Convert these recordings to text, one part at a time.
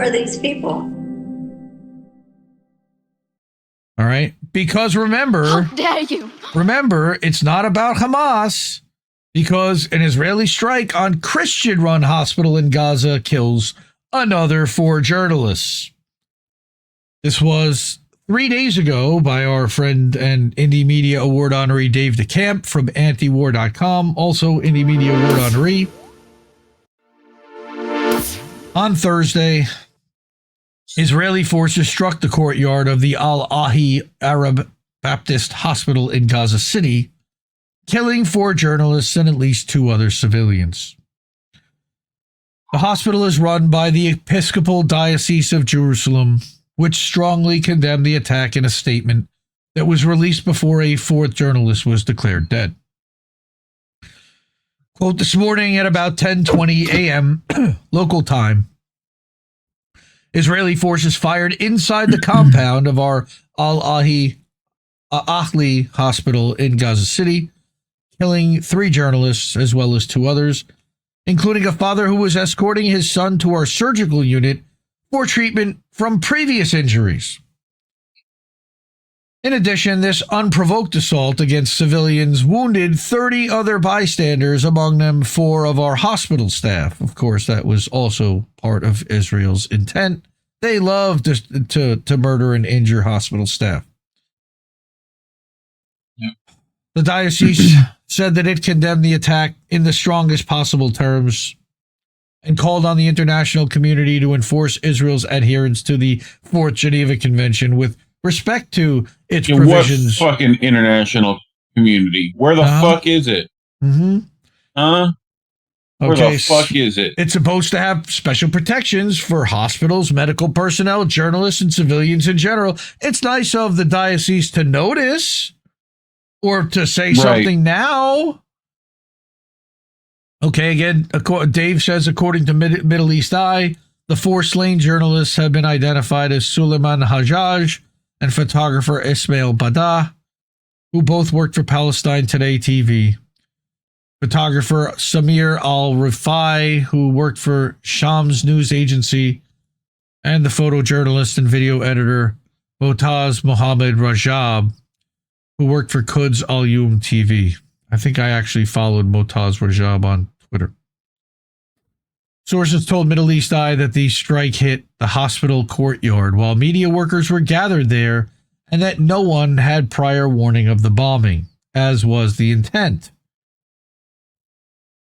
are these people? All right. Because remember, how dare you? Remember, it's not about Hamas, because an Israeli strike on Christian-run hospital in Gaza kills another 4 journalists. This was 3 days ago by our friend and Indie Media Award honoree Dave DeCamp from antiwar.com, also Indie Media Award honoree. On Thursday, Israeli forces struck the courtyard of the Al-Ahi Arab Baptist Hospital in Gaza City, killing 4 journalists and at least 2 other civilians. The hospital is run by the Episcopal Diocese of Jerusalem, which strongly condemned the attack in a statement that was released before a 4th journalist was declared dead. Quote, this morning at about 10:20 a.m. local time, Israeli forces fired inside the compound of our Al-Ahli hospital in Gaza City, killing 3 journalists as well as 2 others, including a father who was escorting his son to our surgical unit for treatment from previous injuries. In addition, this unprovoked assault against civilians wounded 30 other bystanders, among them 4 of our hospital staff. Of course, that was also part of Israel's intent. They love to murder and injure hospital staff. Yep. The diocese said that it condemned the attack in the strongest possible terms and called on the international community to enforce Israel's adherence to the 4th Geneva Convention with respect to its provisions. What fucking international community? Where the fuck is it? Mm-hmm. Huh? Where the fuck is it? It's supposed to have special protections for hospitals, medical personnel, journalists, and civilians in general. It's nice of the diocese to notice or to say something now. Okay, again, Dave says, according to Middle East Eye, the 4 slain journalists have been identified as Suleiman Hajjaj and photographer Ismail Badah, who both worked for Palestine Today TV. Photographer Samir Al-Rifai, who worked for Shams news agency, and the photojournalist and video editor Motaz Mohammed Rajab, who worked for Quds Al-Yum TV. I think I actually followed Motaz Rajab on Twitter. Sources told Middle East Eye that the strike hit the hospital courtyard while media workers were gathered there and that no one had prior warning of the bombing, as was the intent.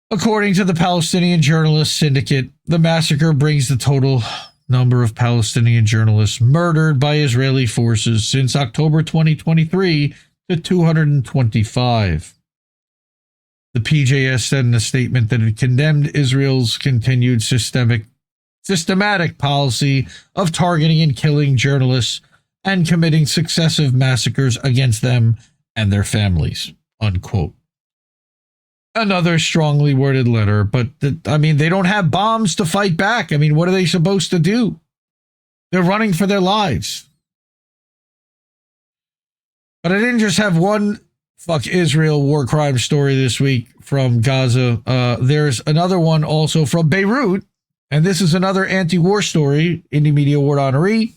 According to the Palestinian Journalists Syndicate, the massacre brings the total number of Palestinian journalists murdered by Israeli forces since October 2023 to 225. The PJS said in a statement that it condemned Israel's continued systematic policy of targeting and killing journalists and committing successive massacres against them and their families, unquote. Another strongly worded letter, but they don't have bombs to fight back. I mean, what are they supposed to do? They're running for their lives. But I didn't just have one fuck Israel war crime story this week from Gaza. There's another one also from Beirut, and this is another anti-war story, Indie Media Award honoree.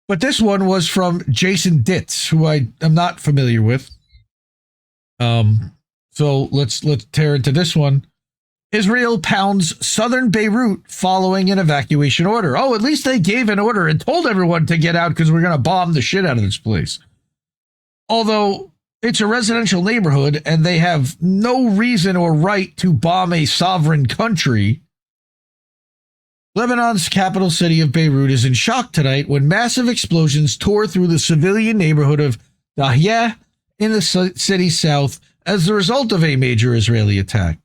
But this one was from Jason Ditz, who I am not familiar with. So let's tear into this one. Israel pounds southern Beirut following an evacuation order. Oh, at least they gave an order and told everyone to get out because we're going to bomb the shit out of this place. Although it's a residential neighborhood and they have no reason or right to bomb a sovereign country, Lebanon's capital city of Beirut is in shock tonight when massive explosions tore through the civilian neighborhood of Dahiyeh in the city's south as the result of a major Israeli attack.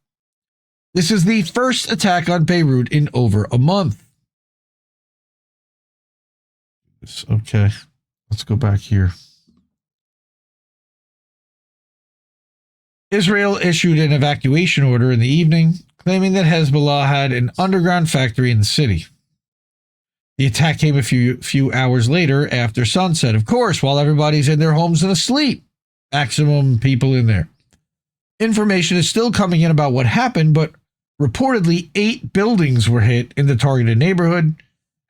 This is the first attack on Beirut in over a month. Okay, let's go back here. Israel issued an evacuation order in the evening, claiming that Hezbollah had an underground factory in the city. The attack came a few hours later after sunset, of course, while everybody's in their homes and asleep. Maximum people in there. Information is still coming in about what happened, but reportedly 8 buildings were hit in the targeted neighborhood,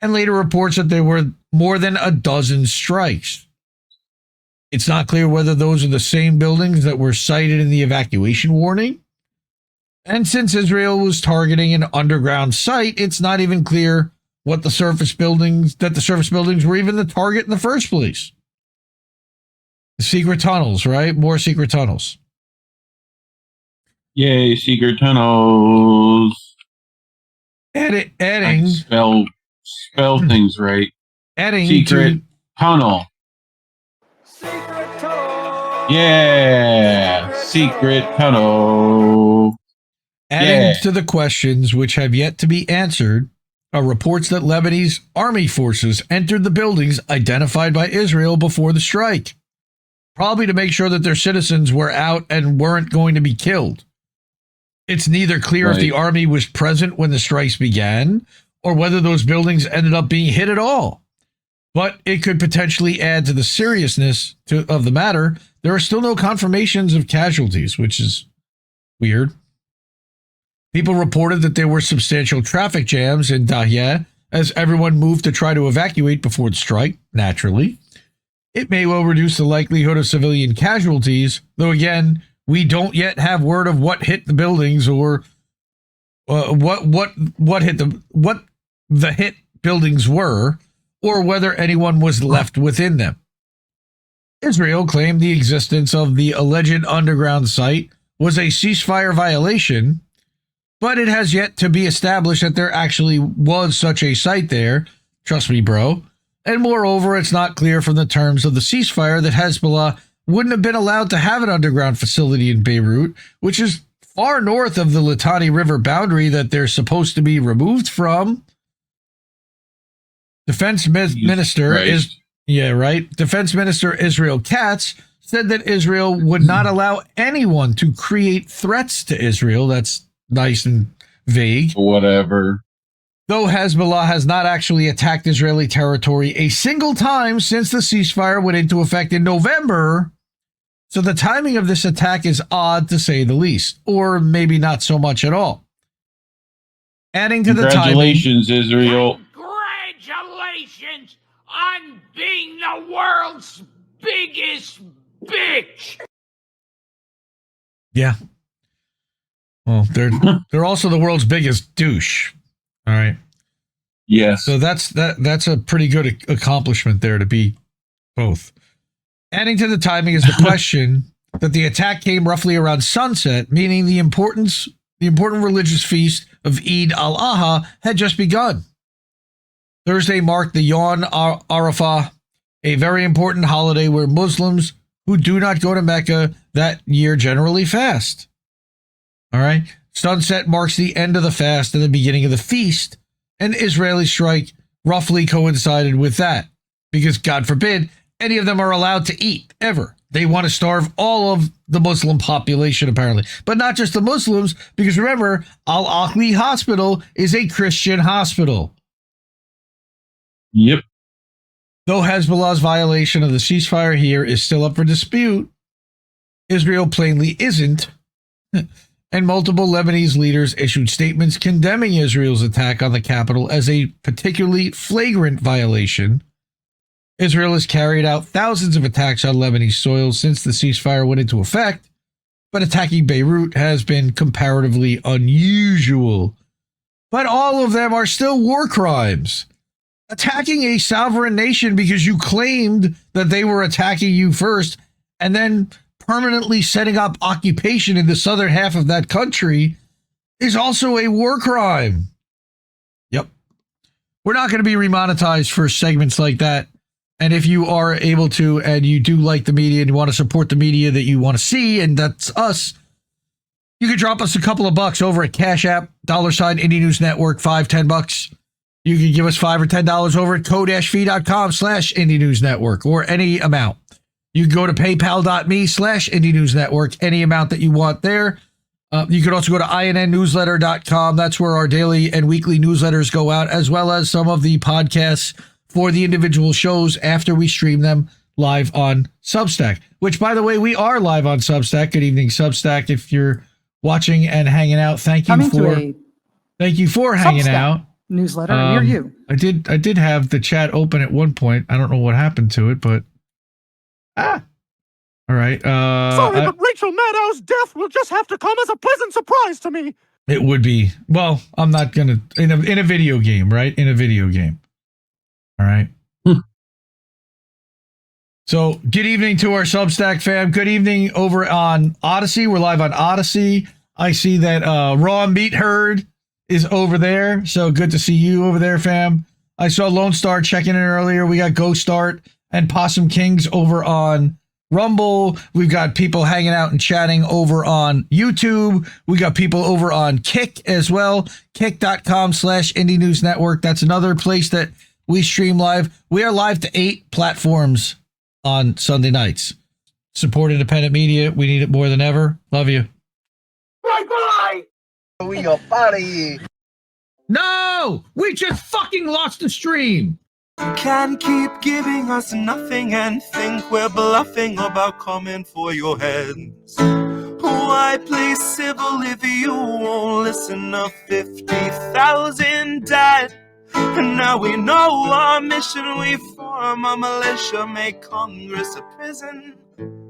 and later reports that there were more than a dozen strikes. It's not clear whether those are the same buildings that were cited in the evacuation warning. And since Israel was targeting an underground site, it's not even clear what the surface buildings were even the target in the first place. Secret tunnels, right? More secret tunnels. Yay, secret tunnels. Adding spell things right. Adding secret tunnel. Secret tunnel. Yeah, secret tunnel. Adding to the questions which have yet to be answered are reports that Lebanese army forces entered the buildings identified by Israel before the strike, probably to make sure that their citizens were out and weren't going to be killed. It's neither clear if the army was present when the strikes began or whether those buildings ended up being hit at all. But it could potentially add to the seriousness of the matter. There are still no confirmations of casualties, which is weird. People reported that there were substantial traffic jams in Dahya as everyone moved to try to evacuate before the strike, naturally. It may well reduce the likelihood of civilian casualties, though again, we don't yet have word of what hit the buildings or what the hit buildings were, or whether anyone was left within them. Israel claimed the existence of the alleged underground site was a ceasefire violation, but it has yet to be established that there actually was such a site there. Trust me, bro. And moreover, it's not clear from the terms of the ceasefire that Hezbollah wouldn't have been allowed to have an underground facility in Beirut, which is far north of the Litani River boundary that they're supposed to be removed from. Defense Minister Defense Minister Israel Katz said that Israel would not allow anyone to create threats to Israel. That's nice and vague. Whatever. Though Hezbollah has not actually attacked Israeli territory a single time since the ceasefire went into effect in November, so the timing of this attack is odd to say the least, or maybe not so much at all. Adding to the timing... Congratulations, Israel. Congratulations on being the world's biggest bitch. Yeah. Well, they're also the world's biggest douche. All right. Yes. So that's a pretty good accomplishment there to be both. Adding to the timing is the question that the attack came roughly around sunset, meaning the important religious feast of Eid al-Adha had just begun. Thursday marked the Yom Arafah, a very important holiday where Muslims who do not go to Mecca that year generally fast. All right. Sunset marks the end of the fast and the beginning of the feast. An Israeli strike roughly coincided with that because, God forbid, any of them are allowed to eat ever. They want to starve all of the Muslim population, apparently. But not just the Muslims, because remember, Al-Ahli Hospital is a Christian hospital. Yep. Though Hezbollah's violation of the ceasefire here is still up for dispute, Israel plainly isn't. And multiple Lebanese leaders issued statements condemning Israel's attack on the capital as a particularly flagrant violation. Israel has carried out thousands of attacks on Lebanese soil since the ceasefire went into effect, but attacking Beirut has been comparatively unusual. But all of them are still war crimes. Attacking a sovereign nation because you claimed that they were attacking you first, and then permanently setting up occupation in the southern half of that country is also a war crime. Yep. We're not going to be remonetized for segments like that. And if you are able to, and you do like the media and you want to support the media that you want to see, and that's us, you can drop us a couple of bucks over at Cash App, $, Indie News Network, $5-10. You can give us $5 or $10 over at ko-fi.com/Indie News Network, or any amount. You can go to paypal.me/Indie News Network, any amount that you want there. You can also go to innnewsletter.com. That's where our daily and weekly newsletters go out, as well as some of the podcasts for the individual shows after we stream them live on Substack, which, by the way, we are live on Substack. Good evening, Substack. If you're watching and hanging out, thank you for hanging out. newsletter near you. I did have the chat open at one point. I don't know what happened to it, but all right. Sorry, but Rachel Maddow's death will just have to come as a pleasant surprise to me. It would be. Well, I'm not gonna in a video game, right? In a video game. All right. So, good evening to our Substack fam. Good evening over on Odyssey. We're live on Odyssey. I see that Raw Meat Herd is over there. So, good to see you over there, fam. I saw Lone Star checking in earlier. We got Ghost Start and Possum Kings over on Rumble. We've got people hanging out and chatting over on YouTube. We got people over on Kick as well. Kick.com/Indie News Network. That's another place that we stream live. We are live to 8 platforms on Sunday nights. Support independent media. We need it more than ever. Love you. Bye-bye! We go party. No! We just fucking lost the stream! Can't keep giving us nothing and think we're bluffing about coming for your heads. Why play civil if you won't listen? To 50,000 died. And now we know our mission. We form a militia, make Congress a prison.